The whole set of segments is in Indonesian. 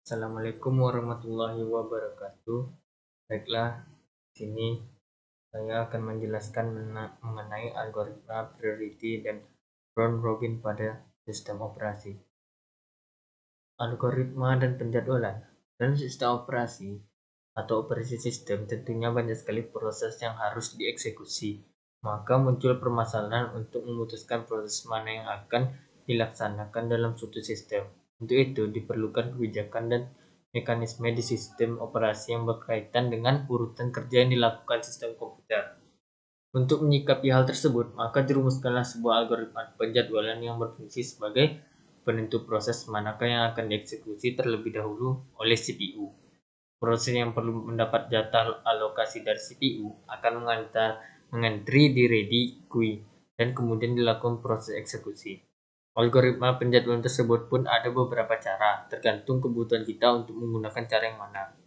Assalamualaikum warahmatullahi wabarakatuh. Baiklah, di sini saya akan menjelaskan mengenai algoritma priority dan round robin pada sistem operasi. Algoritma dan penjadwalan dalam sistem operasi atau operasi sistem tentunya banyak sekali proses yang harus dieksekusi. Maka muncul permasalahan untuk memutuskan proses mana yang akan dilaksanakan dalam suatu sistem. Untuk itu diperlukan kebijakan dan mekanisme di sistem operasi yang berkaitan dengan urutan kerja yang dilakukan sistem komputer. Untuk menyikapi hal tersebut, maka dirumuskanlah sebuah algoritma penjadwalan yang berfungsi sebagai penentu proses manakah yang akan dieksekusi terlebih dahulu oleh CPU. Proses yang perlu mendapat jatah alokasi dari CPU akan mengantri di ready queue dan kemudian dilakukan proses eksekusi. Algoritma penjadwalan tersebut pun ada beberapa cara, tergantung kebutuhan kita untuk menggunakan cara yang mana.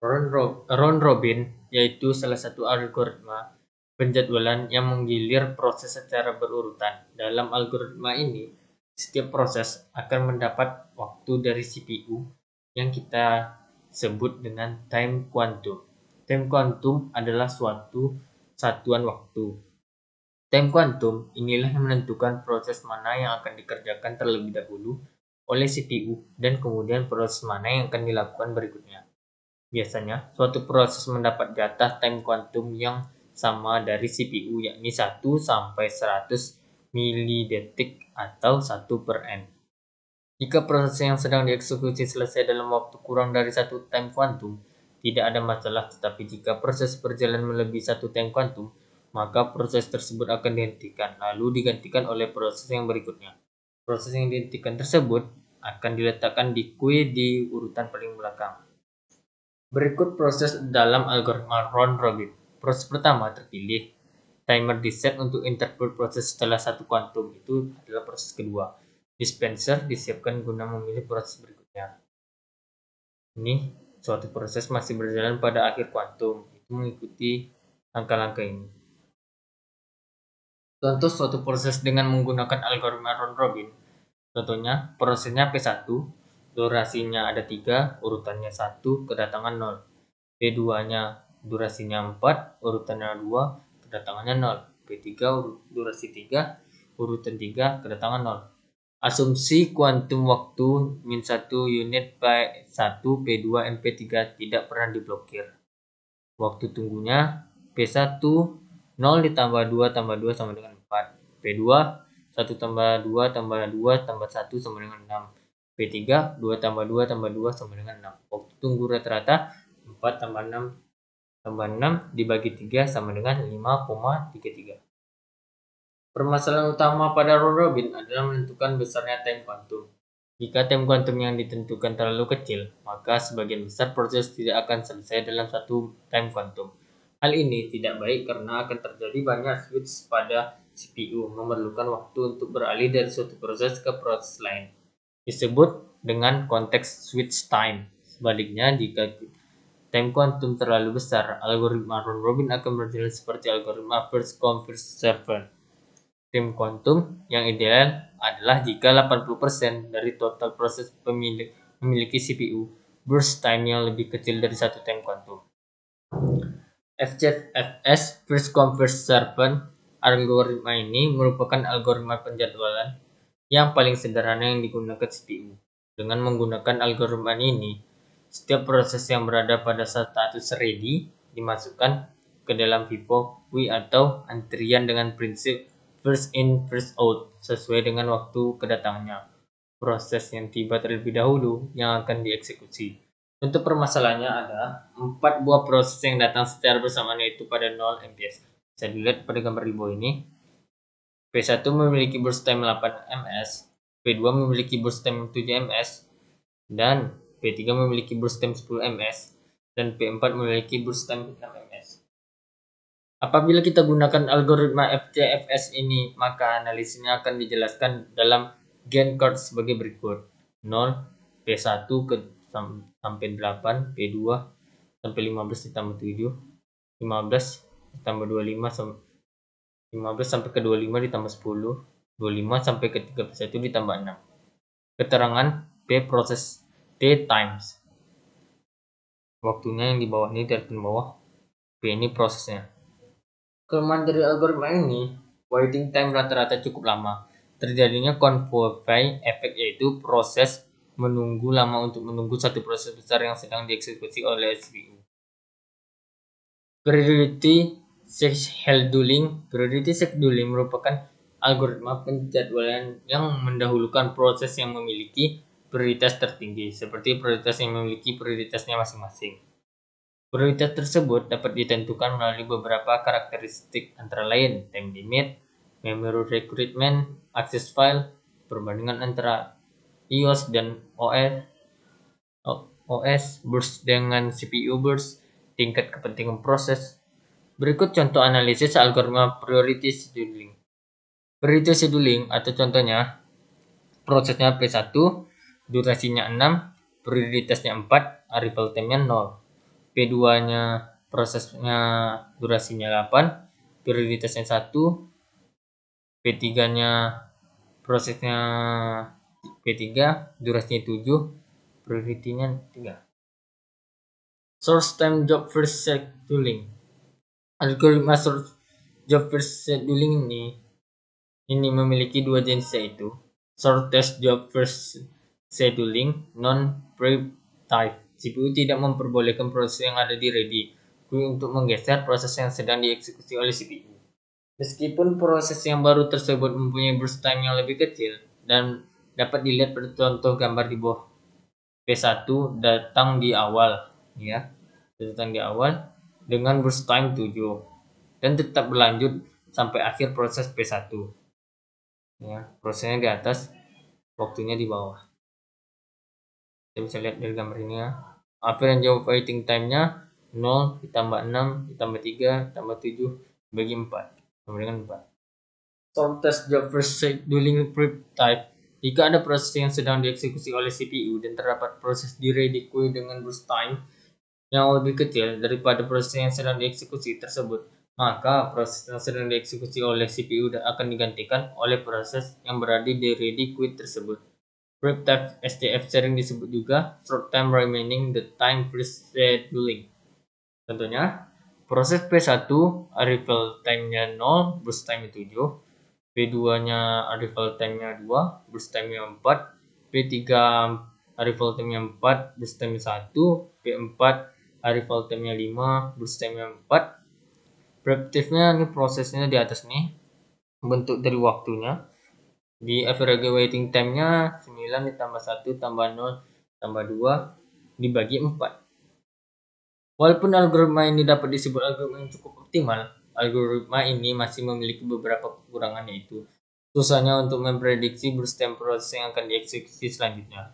Round robin yaitu salah satu algoritma penjadwalan yang menggilir proses secara berurutan. Dalam algoritma ini, setiap proses akan mendapat waktu dari CPU yang kita sebut dengan time quantum. Time quantum adalah suatu satuan waktu. Time quantum inilah yang menentukan proses mana yang akan dikerjakan terlebih dahulu oleh CPU dan kemudian proses mana yang akan dilakukan berikutnya. Biasanya, suatu proses mendapat jatah time quantum yang sama dari CPU, yakni 1 sampai 100 milidetik atau 1 per n. Jika proses yang sedang dieksekusi selesai dalam waktu kurang dari 1 time quantum, tidak ada masalah, tetapi jika proses berjalan melebihi 1 time quantum, maka proses tersebut akan dihentikan, lalu digantikan oleh proses yang berikutnya. Proses yang dihentikan tersebut akan diletakkan di queue di urutan paling belakang. Berikut proses dalam algoritma round robin. Proses pertama terpilih. Timer diset untuk interval proses setelah 1 kuantum, itu adalah proses kedua. Dispenser disiapkan guna memilih proses berikutnya. Ini suatu proses masih berjalan pada akhir kuantum, itu mengikuti langkah-langkah ini. Contoh suatu proses dengan menggunakan algoritma round robin. Contohnya prosesnya P1, durasinya ada 3, urutannya 1, kedatangan 0. P2-nya durasinya 4, urutannya 2, kedatangannya 0. P3 durasi 3, urutan 3, kedatangan 0. Asumsi kuantum waktu min 1 unit P1, P2, MP3 tidak pernah diblokir. Waktu tunggunya P1 0 ditambah 2 tambah 2 sama dengan 4. P2 1 tambah 2 tambah 2 tambah 1 sama dengan 6. P3 2 tambah 2 tambah 2 sama dengan 6. Waktu tunggu rata-rata 4 tambah 6 tambah 6 dibagi 3 sama dengan 5,33. Permasalahan utama pada round robin adalah menentukan besarnya time quantum. Jika time quantum yang ditentukan terlalu kecil, maka sebagian besar proses tidak akan selesai dalam satu time quantum. Hal ini tidak baik karena akan terjadi banyak switch pada CPU, memerlukan waktu untuk beralih dari suatu proses ke proses lain. Disebut dengan konteks switch time. Sebaliknya, jika time quantum terlalu besar, algoritma round robin akan berjalan seperti algoritma first come first serve. Time quantum yang ideal adalah jika 80% dari total proses memiliki CPU burst time yang lebih kecil dari satu time quantum. FCFS first come first serve algoritma ini merupakan algoritma penjadwalan yang paling sederhana yang digunakan CPU. Dengan menggunakan algoritma ini, setiap proses yang berada pada status ready dimasukkan ke dalam FIFO queue atau antrian dengan prinsip first in first out sesuai dengan waktu kedatangannya. Proses yang tiba terlebih dahulu yang akan dieksekusi. Untuk permasalahannya ada 4 buah proses yang datang secara bersamaan, yaitu pada 0 ms. Bisa dilihat pada gambar di bawah ini. P1 memiliki burst time 8 ms, P2 memiliki burst time 7 ms, dan P3 memiliki burst time 10 ms, dan P4 memiliki burst time 6 ms. Apabila kita gunakan algoritma FCFS ini, maka analisisnya akan dijelaskan dalam Gantt chart sebagai berikut. 0, P1 sampai 8, P2 sampai 15 ditambah 7, 15 ditambah 25 15 sampai ke 25 ditambah 10, 25 sampai ke 31 ditambah 6. Keterangan P proses T times. Waktunya yang di bawah ini, dari bawah. P ini prosesnya. Kelemahan dari algoritma ini, waiting time rata-rata cukup lama. Terjadinya convolving effect, yaitu proses menunggu lama untuk menunggu satu proses besar yang sedang dieksekusi oleh CPU. Priority scheduling. Priority scheduling merupakan algoritma penjadwalan yang mendahulukan proses yang memiliki prioritas tertinggi, seperti prioritas yang memiliki prioritasnya masing-masing. Prioritas tersebut dapat ditentukan melalui beberapa karakteristik, antara lain time limit, memory requirement, access file, perbandingan antara IOS dan OS, burst dengan CPU burst, tingkat kepentingan proses. Berikut contoh analisis algoritma priority scheduling. Priority scheduling atau contohnya, prosesnya P1, durasinya 6, prioritasnya 4, arrival time-nya 0. P2-nya prosesnya durasinya 8, prioritasnya 1, P3-nya prosesnya P3, durasinya 7, prioritinya 3. Source time job first scheduling. Algoritma source job first scheduling ini memiliki dua jenis, yaitu shortest job first scheduling non-prep type. CPU tidak memperbolehkan proses yang ada di ready queue untuk menggeser proses yang sedang dieksekusi oleh CPU. Meskipun proses yang baru tersebut mempunyai burst time yang lebih kecil, dan dapat dilihat pada contoh gambar di bawah. P1 datang di awal, ya, datang di awal dengan burst time 7 dan tetap berlanjut sampai akhir proses P1. Ya, prosesnya di atas, waktunya di bawah. Kita bisa lihat dari gambar ini ya. Average job waiting time-nya 0 ditambah 6 ditambah 3 ditambah 7 bagi 4 sama dengan 4. Shortest job first scheduling prep type. Jika ada proses yang sedang dieksekusi oleh CPU dan terdapat proses di ready queue dengan burst time yang lebih kecil daripada proses yang sedang dieksekusi tersebut, maka proses yang sedang dieksekusi oleh CPU akan digantikan oleh proses yang berada di ready queue tersebut. Prep type STF sering disebut juga short time remaining the time pre-scheduling. Contohnya, proses P1 arrival time-nya 0, burst time-nya 7, P2-nya arrival time-nya 2, burst time-nya 4, P3 arrival time-nya 4, burst time-nya 1, P4 arrival time-nya 5, burst time-nya 4. Preptive-nya ini prosesnya di atas nih, bentuk dari waktunya. Di average waiting time-nya 9 ditambah 1 tambah 0 tambah 2 dibagi 4. Walaupun algoritma ini dapat disebut algoritma yang cukup optimal, algoritma ini masih memiliki beberapa kekurangan, yaitu susahnya untuk memprediksi burst time proses yang akan dieksekusi selanjutnya.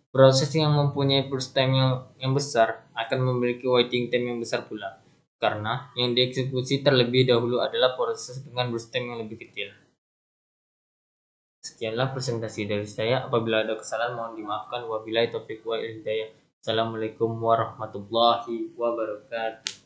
Proses yang mempunyai burst time yang besar akan memiliki waiting time yang besar pula, karena yang dieksekusi terlebih dahulu adalah proses dengan burst time yang lebih kecil. Sekianlah presentasi dari saya. Apabila ada kesalahan mohon dimaafkan. Wabillahi taufiq wal hidayah. Assalamualaikum warahmatullahi wabarakatuh.